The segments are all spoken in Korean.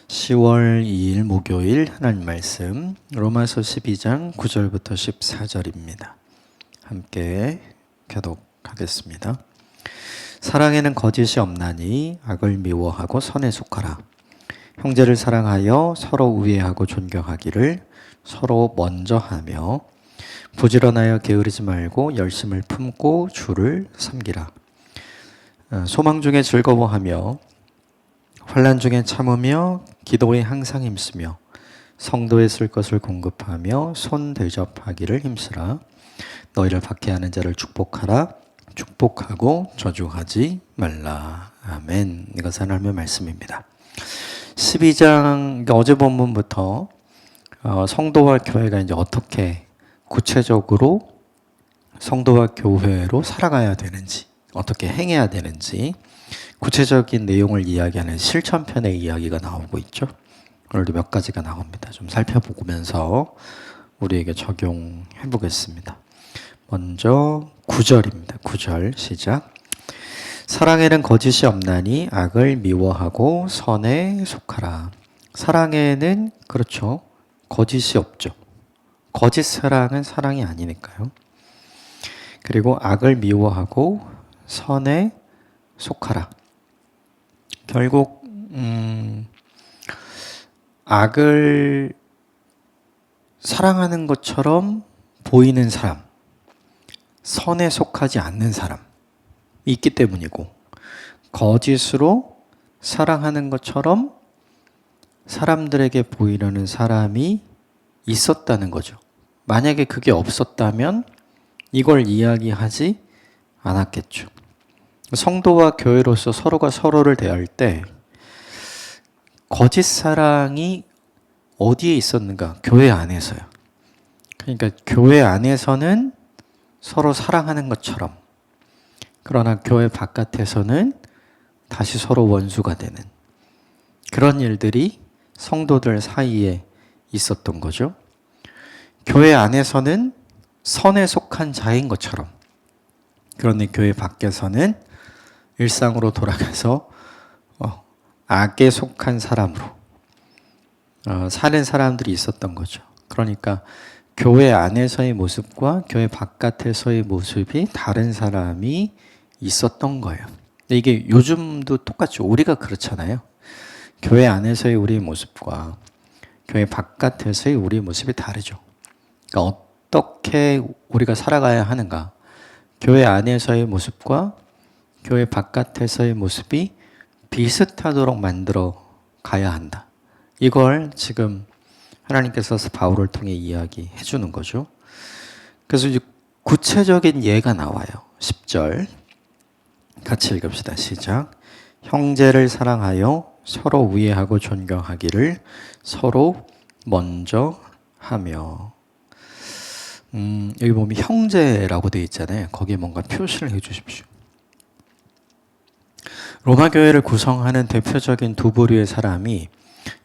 10월 2일 목요일 하나님 말씀 로마서 12장 9절부터 14절입니다. 함께 교독하겠습니다. 사랑에는 거짓이 없나니 악을 미워하고 선에 속하라. 형제를 사랑하여 서로 우애하고 존경하기를 서로 먼저 하며 부지런하여 게으르지 말고 열심을 품고 주를 섬기라. 소망 중에 즐거워하며 환난 중에 참으며 기도에 항상 힘쓰며 성도에 쓸 것을 공급하며 손 대접하기를 힘쓰라. 너희를 박해하는 자를 축복하라. 축복하고 저주하지 말라. 아멘. 이것은 하나님의 말씀입니다. 12장 어제 본문부터 성도와 교회가 이제 어떻게 구체적으로 성도와 교회로 살아가야 되는지, 어떻게 행해야 되는지 구체적인 내용을 이야기하는 실천편의 이야기가 나오고 있죠. 오늘도 몇 가지가 나옵니다. 좀 살펴보면서 우리에게 적용해 보겠습니다. 먼저 9절입니다. 9절 시작. 사랑에는 거짓이 없나니 악을 미워하고 선에 속하라. 사랑에는 그렇죠. 거짓이 없죠. 거짓 사랑은 사랑이 아니니까요. 그리고 악을 미워하고 선에 속하라. 결국 악을 사랑하는 것처럼 보이는 사람, 선에 속하지 않는 사람이 있기 때문이고, 거짓으로 사랑하는 것처럼 사람들에게 보이려는 사람이 있었다는 거죠. 만약에 그게 없었다면 이걸 이야기하지 않았겠죠. 성도와 교회로서 서로가 서로를 대할 때 거짓 사랑이 어디에 있었는가? 교회 안에서요. 그러니까 교회 안에서는 서로 사랑하는 것처럼, 그러나 교회 바깥에서는 다시 서로 원수가 되는 그런 일들이 성도들 사이에 있었던 거죠. 교회 안에서는 선에 속한 자인 것처럼, 그런데 교회 밖에서는 일상으로 돌아가서 악에 속한 사람으로 사는 사람들이 있었던 거죠. 그러니까 교회 안에서의 모습과 교회 바깥에서의 모습이 다른 사람이 있었던 거예요. 근데 이게 요즘도 똑같죠. 우리가 그렇잖아요. 교회 안에서의 우리의 모습과 교회 바깥에서의 우리의 모습이 다르죠. 그러니까 어떻게 우리가 살아가야 하는가? 교회 안에서의 모습과 교회 바깥에서의 모습이 비슷하도록 만들어 가야 한다. 이걸 지금 하나님께서 바울을 통해 이야기해 주는 거죠. 그래서 이제 구체적인 예가 나와요. 10절 같이 읽읍시다. 시작. 형제를 사랑하여 서로 우애하고 존경하기를 서로 먼저 하며. 여기 보면 형제라고 되어 있잖아요. 거기에 뭔가 표시를 해 주십시오. 로마 교회를 구성하는 대표적인 두 부류의 사람이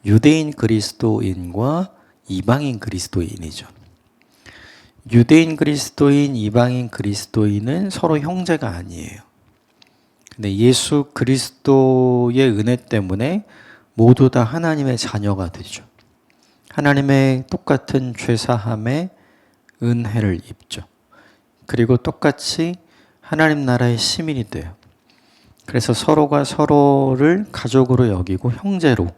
유대인 그리스도인과 이방인 그리스도인이죠. 유대인 그리스도인, 이방인 그리스도인은 서로 형제가 아니에요. 근데 예수 그리스도의 은혜 때문에 모두 다 하나님의 자녀가 되죠. 하나님의 똑같은 죄사함의 은혜를 입죠. 그리고 똑같이 하나님 나라의 시민이 돼요. 그래서 서로가 서로를 가족으로 여기고 형제로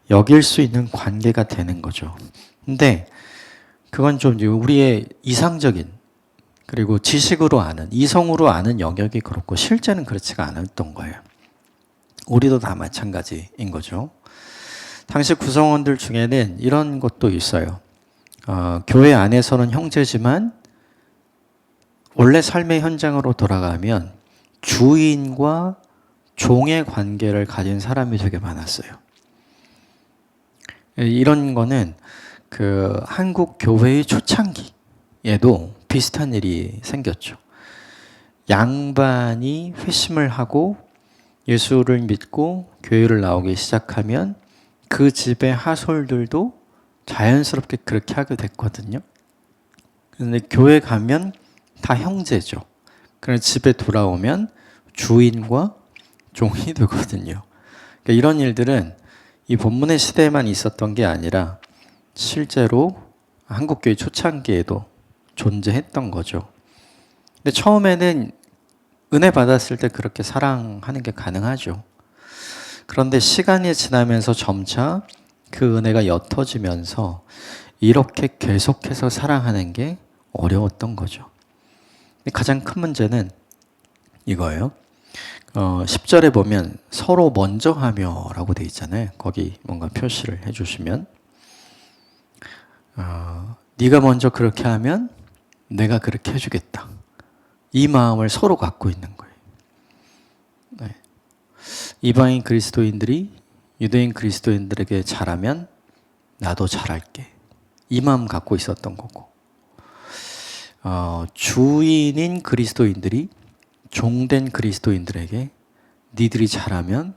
여길 수 있는 관계가 되는 거죠. 근데 그건 좀 우리의 이상적인, 그리고 지식으로 아는, 이성으로 아는 영역이 그렇고 실제는 그렇지가 않았던 거예요. 우리도 다 마찬가지인 거죠. 당시 구성원들 중에는 이런 것도 있어요. 교회 안에서는 형제지만 원래 삶의 현장으로 돌아가면 주인과 종의 관계를 가진 사람이 되게 많았어요. 이런 거는 그 한국 교회의 초창기에도 비슷한 일이 생겼죠. 양반이 회심을 하고 예수를 믿고 교회를 나오기 시작하면 그 집의 하솔들도 자연스럽게 그렇게 하게 됐거든요. 그런데 교회 가면 다 형제죠. 그래서 집에 돌아오면 주인과 종이 되거든요. 그러니까 이런 일들은 이 본문의 시대에만 있었던 게 아니라 실제로 한국교회 초창기에도 존재했던 거죠. 근데 처음에는 은혜 받았을 때 그렇게 사랑하는 게 가능하죠. 그런데 시간이 지나면서 점차 그 은혜가 옅어지면서 이렇게 계속해서 사랑하는 게 어려웠던 거죠. 가장 큰 문제는 이거예요. 10절에 보면 서로 먼저 하며 라고 돼 있잖아요. 거기 뭔가 표시를 해주시면 네가 먼저 그렇게 하면 내가 그렇게 해주겠다. 이 마음을 서로 갖고 있는 거예요. 네. 이방인 그리스도인들이 유대인 그리스도인들에게 잘하면 나도 잘할게. 이 마음 갖고 있었던 거고, 주인인 그리스도인들이 종된 그리스도인들에게 니들이 잘하면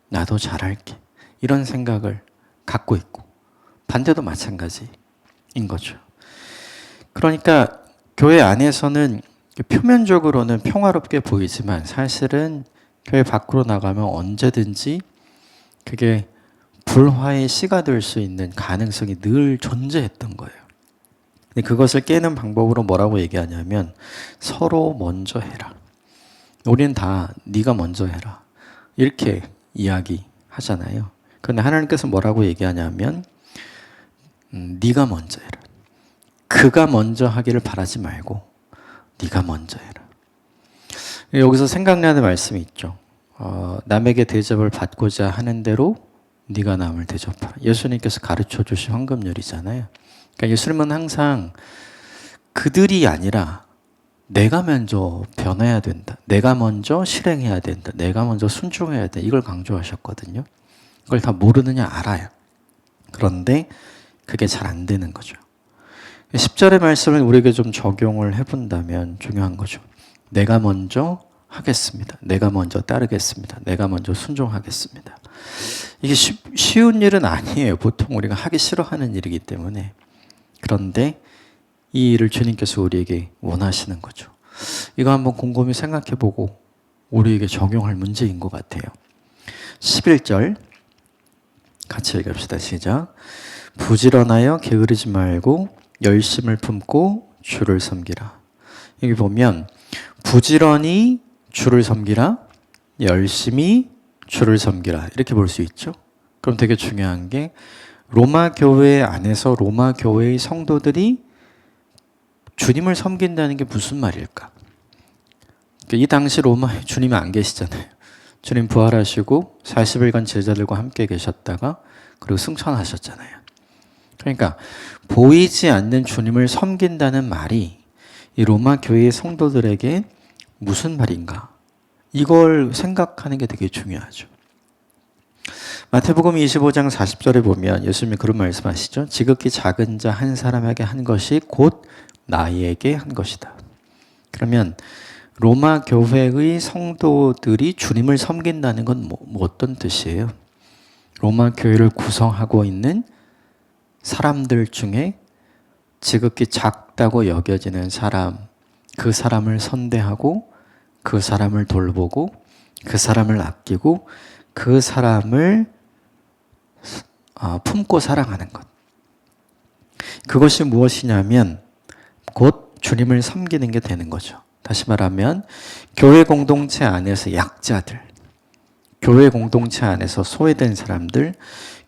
나도 잘할게. 이런 생각을 갖고 있고, 반대도 마찬가지인 거죠. 그러니까 교회 안에서는 표면적으로는 평화롭게 보이지만 사실은 교회 밖으로 나가면 언제든지 그게 불화의 씨가 될 수 있는 가능성이 늘 존재했던 거예요. 근데 그것을 깨는 방법으로 뭐라고 얘기하냐면 서로 먼저 해라. 우리는 다 네가 먼저 해라. 이렇게 이야기하잖아요. 그런데 하나님께서 뭐라고 얘기하냐면 네가 먼저 해라. 그가 먼저 하기를 바라지 말고 네가 먼저 해라. 여기서 생각나는 말씀이 있죠. 남에게 대접을 받고자 하는 대로 네가 남을 대접하라. 예수님께서 가르쳐 주신 황금률이잖아요. 그러니까 예수님은 항상 그들이 아니라 내가 먼저 변해야 된다. 내가 먼저 실행해야 된다. 내가 먼저 순종해야 된다. 이걸 강조하셨거든요. 그걸 다 모르느냐 알아요. 그런데 그게 잘 안 되는 거죠. 10절의 말씀을 우리에게 좀 적용을 해본다면 중요한 거죠. 내가 먼저 하겠습니다. 내가 먼저 따르겠습니다. 내가 먼저 순종하겠습니다. 이게 쉬운 일은 아니에요. 보통 우리가 하기 싫어하는 일이기 때문에. 그런데 이 일을 주님께서 우리에게 원하시는 거죠. 이거 한번 곰곰이 생각해보고 우리에게 적용할 문제인 것 같아요. 11절 같이 읽읍시다. 시작. 부지런하여 게으르지 말고 열심을 품고 주를 섬기라. 여기 보면 부지런히 주를 섬기라, 열심히 주를 섬기라 이렇게 볼 수 있죠. 그럼 되게 중요한 게 로마 교회 안에서 로마 교회의 성도들이 주님을 섬긴다는 게 무슨 말일까? 이 당시 로마에 주님이 안 계시잖아요. 주님 부활하시고 40일간 제자들과 함께 계셨다가 그리고 승천하셨잖아요. 그러니까 보이지 않는 주님을 섬긴다는 말이 이 로마 교회의 성도들에게 무슨 말인가? 이걸 생각하는 게 되게 중요하죠. 마태복음 25장 40절에 보면 예수님이 그런 말씀하시죠. 지극히 작은 자 한 사람에게 한 것이 곧 나에게 한 것이다. 그러면 로마 교회의 성도들이 주님을 섬긴다는 건 뭐 어떤 뜻이에요? 로마 교회를 구성하고 있는 사람들 중에 지극히 작다고 여겨지는 사람, 그 사람을 선대하고 그 사람을 돌보고 그 사람을 아끼고 그 사람을 품고 사랑하는 것. 그것이 무엇이냐면 곧 주님을 섬기는 게 되는 거죠. 다시 말하면 교회 공동체 안에서 약자들, 교회 공동체 안에서 소외된 사람들,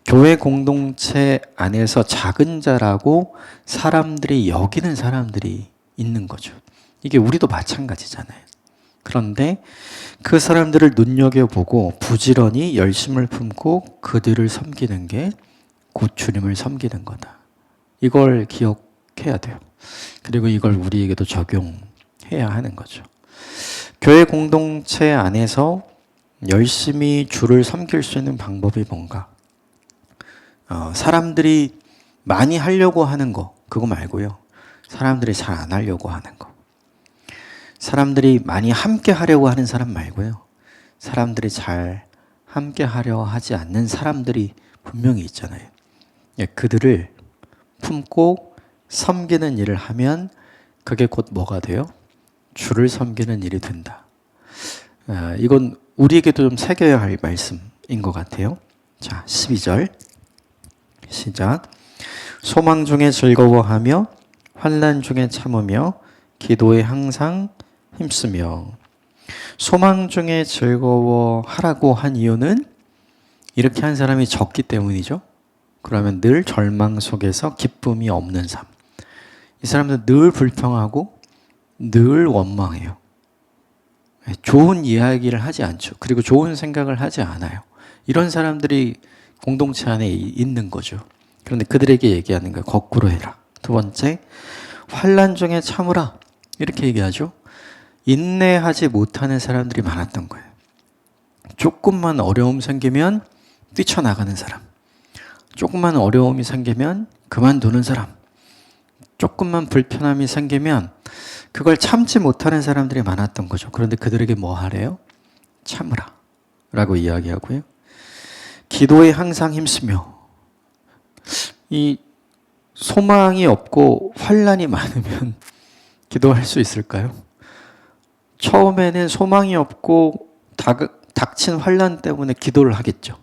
교회 공동체 안에서 작은 자라고 사람들이 여기는 사람들이 있는 거죠. 이게 우리도 마찬가지잖아요. 그런데 그 사람들을 눈여겨보고 부지런히 열심을 품고 그들을 섬기는 게 곧 주님을 섬기는 거다. 이걸 기억해야 돼요. 그리고 이걸 우리에게도 적용해야 하는 거죠. 교회 공동체 안에서 열심히 주를 섬길 수 있는 방법이 뭔가? 사람들이 많이 하려고 하는 거, 그거 말고요. 사람들이 잘 안 하려고 하는 거. 사람들이 많이 함께 하려고 하는 사람 말고요. 사람들이 잘 함께 하려 하지 않는 사람들이 분명히 있잖아요. 그들을 품고 섬기는 일을 하면 그게 곧 뭐가 돼요? 주를 섬기는 일이 된다. 이건 우리에게도 좀 새겨야 할 말씀인 것 같아요. 자, 12절 시작. 소망 중에 즐거워하며 환난 중에 참으며 기도에 항상 힘쓰며. 소망 중에 즐거워하라고 한 이유는 이렇게 한 사람이 적기 때문이죠. 그러면 늘 절망 속에서 기쁨이 없는 삶. 이 사람들은 늘 불평하고 늘 원망해요. 좋은 이야기를 하지 않죠. 그리고 좋은 생각을 하지 않아요. 이런 사람들이 공동체 안에 있는 거죠. 그런데 그들에게 얘기하는 거예요. 거꾸로 해라. 두 번째, 환난 중에 참으라. 이렇게 얘기하죠. 인내하지 못하는 사람들이 많았던 거예요. 조금만 어려움 생기면 뛰쳐나가는 사람. 조금만 어려움이 생기면 그만두는 사람. 조금만 불편함이 생기면 그걸 참지 못하는 사람들이 많았던 거죠. 그런데 그들에게 뭐 하래요? 참으라 라고 이야기하고요. 기도에 항상 힘쓰며. 이 소망이 없고 환난이 많으면 기도할 수 있을까요? 처음에는 소망이 없고 닥친 환난 때문에 기도를 하겠죠.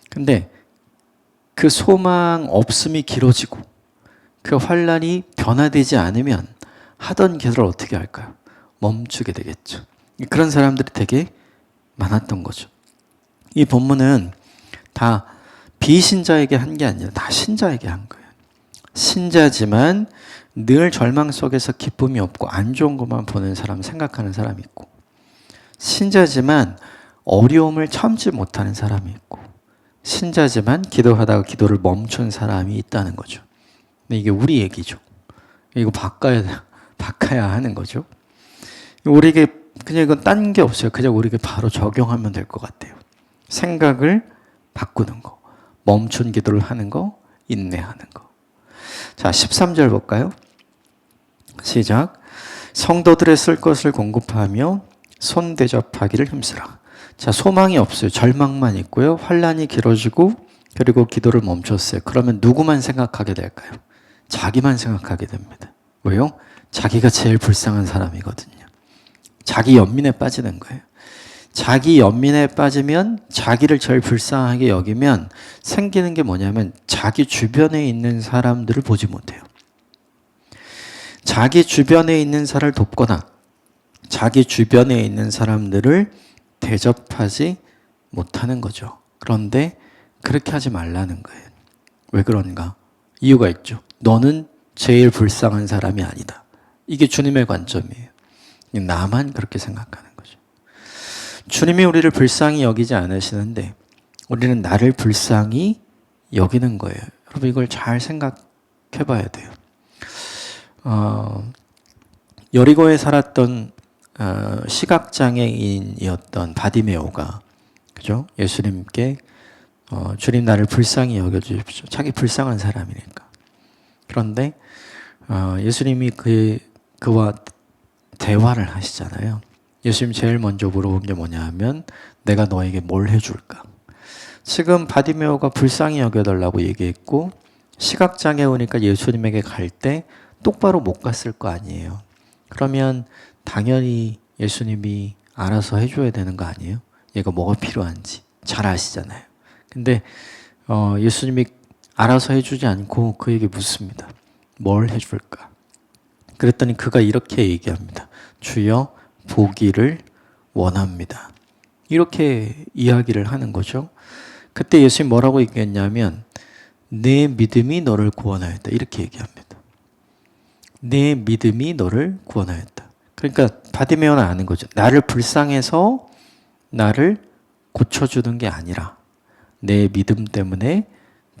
근데 그 소망 없음이 길어지고 그 환난이 변화되지 않으면 하던 기도를 어떻게 할까요? 멈추게 되겠죠. 그런 사람들이 되게 많았던 거죠. 이 본문은 다 비신자에게 한 게 아니라 다 신자에게 한 거예요. 신자지만 늘 절망 속에서 기쁨이 없고 안 좋은 것만 보는 사람, 생각하는 사람이 있고, 신자지만 어려움을 참지 못하는 사람이 있고, 신자지만 기도하다가 기도를 멈춘 사람이 있다는 거죠. 근데 이게 우리 얘기죠. 이거 바꿔야 하는 거죠. 우리에게 그냥 이건 딴 게 없어요. 그냥 우리에게 바로 적용하면 될 것 같아요. 생각을 바꾸는 거, 멈춘 기도를 하는 거, 인내하는 거. 자, 13절 볼까요? 시작. 성도들의 쓸 것을 공급하며 손 대접하기를 힘쓰라. 자, 소망이 없어요. 절망만 있고요. 환난이 길어지고 그리고 기도를 멈췄어요. 그러면 누구만 생각하게 될까요? 자기만 생각하게 됩니다. 왜요? 자기가 제일 불쌍한 사람이거든요. 자기 연민에 빠지는 거예요. 자기 연민에 빠지면 자기를 제일 불쌍하게 여기면 생기는 게 뭐냐면 자기 주변에 있는 사람들을 보지 못해요. 자기 주변에 있는 사람을 돕거나 자기 주변에 있는 사람들을 대접하지 못하는 거죠. 그런데 그렇게 하지 말라는 거예요. 왜 그런가? 이유가 있죠. 너는 제일 불쌍한 사람이 아니다. 이게 주님의 관점이에요. 나만 그렇게 생각하는 거죠. 주님이 우리를 불쌍히 여기지 않으시는데 우리는 나를 불쌍히 여기는 거예요. 여러분 이걸 잘 생각해 봐야 돼요. 여리고에 살았던 시각장애인이었던 바디메오가, 그죠? 예수님께 주님 나를 불쌍히 여겨주십시오. 자기 불쌍한 사람이니까. 그런데 예수님이 그와 대화를 하시잖아요. 예수님 제일 먼저 물어본 게 뭐냐 하면 내가 너에게 뭘 해줄까? 지금 바디메오가 불쌍히 여겨달라고 얘기했고 시각장애 오니까 예수님에게 갈 때 똑바로 못 갔을 거 아니에요. 그러면 당연히 예수님이 알아서 해줘야 되는 거 아니에요? 얘가 뭐가 필요한지 잘 아시잖아요. 근데 예수님이 알아서 해주지 않고 그에게 묻습니다. 뭘 해줄까? 그랬더니 그가 이렇게 얘기합니다. 주여 보기를 원합니다. 이렇게 이야기를 하는 거죠. 그때 예수님이 뭐라고 얘기했냐면 내 믿음이 너를 구원하였다. 이렇게 얘기합니다. 내 믿음이 너를 구원하였다. 그러니까 바디메오는 아는 거죠. 나를 불쌍해서 나를 고쳐주는 게 아니라 내 믿음 때문에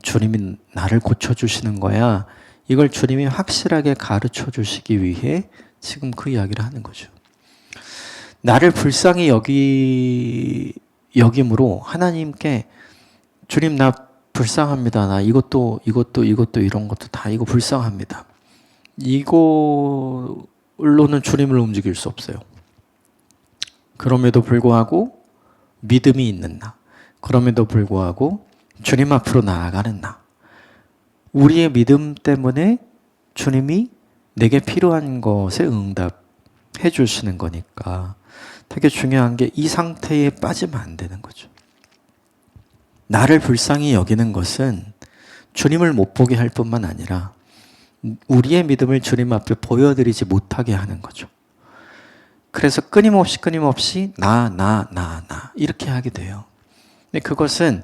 주님이 나를 고쳐주시는 거야. 이걸 주님이 확실하게 가르쳐 주시기 위해 지금 그 이야기를 하는 거죠. 나를 불쌍히 여김으로 하나님께 주님 나 불쌍합니다. 나 이것도 이런 것도 다 이거 불쌍합니다. 이걸로는 주님을 움직일 수 없어요. 그럼에도 불구하고 믿음이 있는 나. 그럼에도 불구하고 주님 앞으로 나아가는 나. 우리의 믿음 때문에 주님이 내게 필요한 것에 응답해 주시는 거니까 되게 중요한 게 이 상태에 빠지면 안 되는 거죠. 나를 불쌍히 여기는 것은 주님을 못 보게 할 뿐만 아니라 우리의 믿음을 주님 앞에 보여드리지 못하게 하는 거죠. 그래서 끊임없이 나 이렇게 하게 돼요. 근데 그것은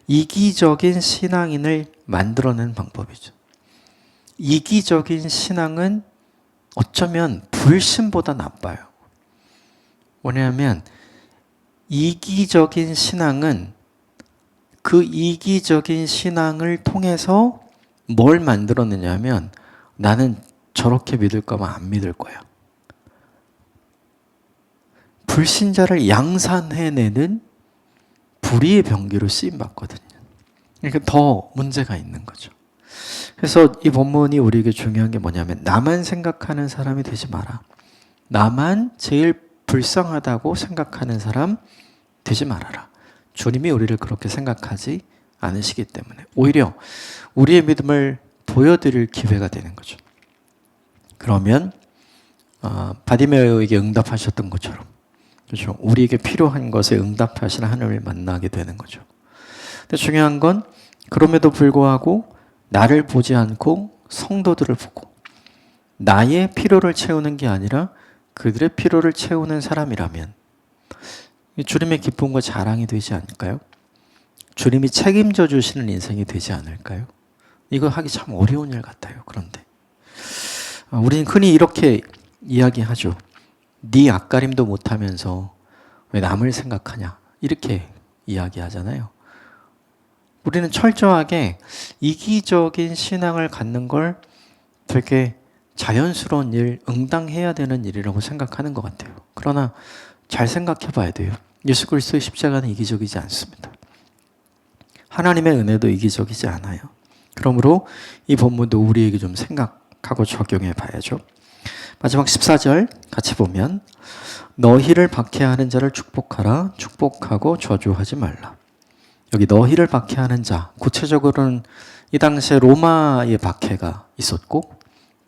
이기적인 신앙인을 만들어내는 방법이죠. 이기적인 신앙은 어쩌면 불신보다 나빠요. 왜냐하면 이기적인 신앙은 그 이기적인 신앙을 통해서 뭘 만들어내냐면 나는 저렇게 믿을 거면 안 믿을 거야. 불신자를 양산해내는 불의의 병기로 쓰임받거든요. 그러니까 더 문제가 있는 거죠. 그래서 이 본문이 우리에게 중요한 게 뭐냐면 나만 생각하는 사람이 되지 마라. 나만 제일 불쌍하다고 생각하는 사람 되지 말아라. 주님이 우리를 그렇게 생각하지 않으시기 때문에 오히려 우리의 믿음을 보여드릴 기회가 되는 거죠. 그러면 바디메오에게 응답하셨던 것처럼 그렇죠. 우리에게 필요한 것에 응답하시는 하나님을 만나게 되는 거죠. 근데 중요한 건 그럼에도 불구하고 나를 보지 않고 성도들을 보고 나의 필요를 채우는 게 아니라 그들의 필요를 채우는 사람이라면 주님의 기쁨과 자랑이 되지 않을까요? 주님이 책임져 주시는 인생이 되지 않을까요? 이거 하기 참 어려운 일 같아요. 그런데 우리는 흔히 이렇게 이야기하죠. 네 앞가림도 못하면서 왜 남을 생각하냐 이렇게 이야기하잖아요. 우리는 철저하게 이기적인 신앙을 갖는 걸 되게 자연스러운 일, 응당해야 되는 일이라고 생각하는 것 같아요. 그러나 잘 생각해 봐야 돼요. 예수 그리스도의 십자가는 이기적이지 않습니다. 하나님의 은혜도 이기적이지 않아요. 그러므로 이 본문도 우리에게 좀 생각하고 적용해 봐야죠. 마지막 14절 같이 보면 너희를 박해하는 자를 축복하라. 축복하고 저주하지 말라. 여기 너희를 박해하는 자, 구체적으로는 이 당시에 로마의 박해가 있었고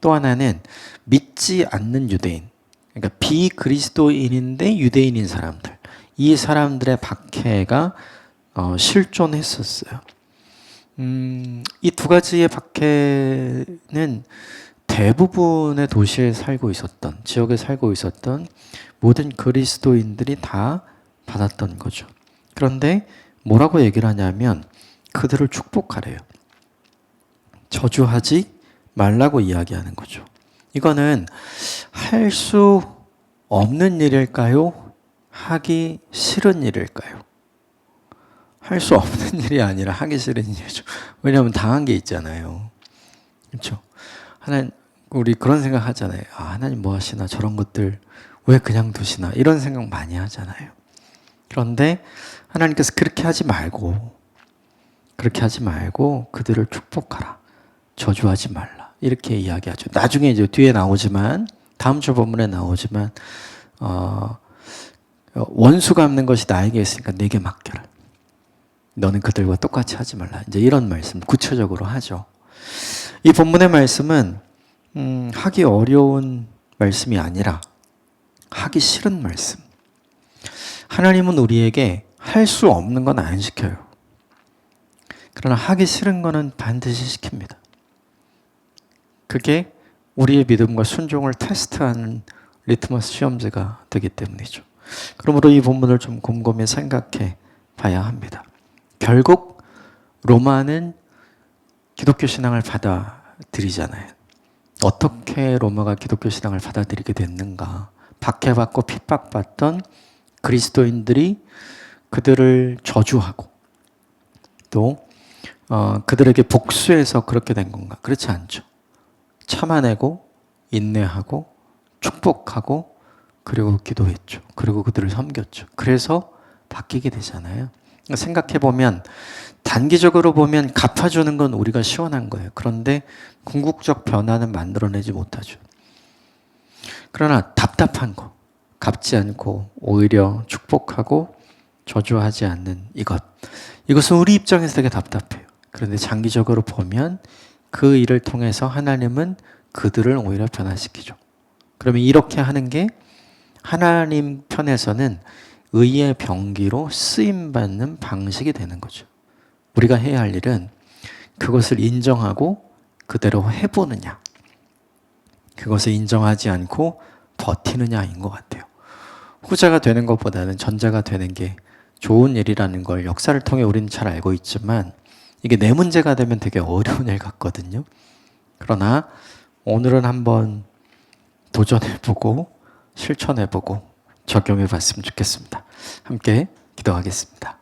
또 하나는 믿지 않는 유대인, 그러니까 비그리스도인인데 유대인인 사람들, 이 사람들의 박해가 실존했었어요. 이 두 가지의 박해는 대부분의 도시에 살고 있었던, 지역에 살고 있었던 모든 그리스도인들이 다 받았던 거죠. 그런데 뭐라고 얘기를 하냐면 그들을 축복하래요. 저주하지 말라고 이야기하는 거죠. 이거는 할 수 없는 일일까요? 하기 싫은 일일까요? 할 수 없는 일이 아니라 하기 싫은 일이죠. 왜냐하면 당한 게 있잖아요. 그렇죠? 하나님, 우리 그런 생각 하잖아요. 하나님 뭐 하시나? 저런 것들 왜 그냥 두시나? 이런 생각 많이 하잖아요. 그런데 하나님께서 그렇게 하지 말고 그들을 축복하라. 저주하지 말라. 이렇게 이야기하죠. 나중에 이제 뒤에 나오지만, 다음 주 본문에 나오지만, 원수 갚는 것이 나에게 있으니까 내게 맡겨라. 너는 그들과 똑같이 하지 말라. 이제 이런 말씀 구체적으로 하죠. 이 본문의 말씀은 하기 어려운 말씀이 아니라 하기 싫은 말씀. 하나님은 우리에게 할 수 없는 건 안 시켜요. 그러나 하기 싫은 거는 반드시 시킵니다. 그게 우리의 믿음과 순종을 테스트하는 리트머스 시험지가 되기 때문이죠. 그러므로 이 본문을 좀 곰곰이 생각해 봐야 합니다. 결국 로마는 기독교 신앙을 받아들이잖아요. 어떻게 로마가 기독교 신앙을 받아들이게 됐는가? 박해받고 핍박받던 그리스도인들이 그들을 저주하고 또 그들에게 복수해서 그렇게 된 건가? 그렇지 않죠. 참아내고 인내하고 축복하고 그리고 기도했죠. 그리고 그들을 섬겼죠. 그래서 바뀌게 되잖아요. 생각해보면 단기적으로 보면 갚아주는 건 우리가 시원한 거예요. 그런데 궁극적 변화는 만들어내지 못하죠. 그러나 답답한 거, 갚지 않고 오히려 축복하고 저주하지 않는 이것은 우리 입장에서 되게 답답해요. 그런데 장기적으로 보면 그 일을 통해서 하나님은 그들을 오히려 변화시키죠. 그러면 이렇게 하는 게 하나님 편에서는 의의 병기로 쓰임받는 방식이 되는 거죠. 우리가 해야 할 일은 그것을 인정하고 그대로 해보느냐, 그것을 인정하지 않고 버티느냐인 것 같아요. 후자가 되는 것보다는 전자가 되는 게 좋은 일이라는 걸 역사를 통해 우리는 잘 알고 있지만 이게 내 문제가 되면 되게 어려운 일 같거든요. 그러나 오늘은 한번 도전해보고 실천해보고 적용해봤으면 좋겠습니다. 함께 기도하겠습니다.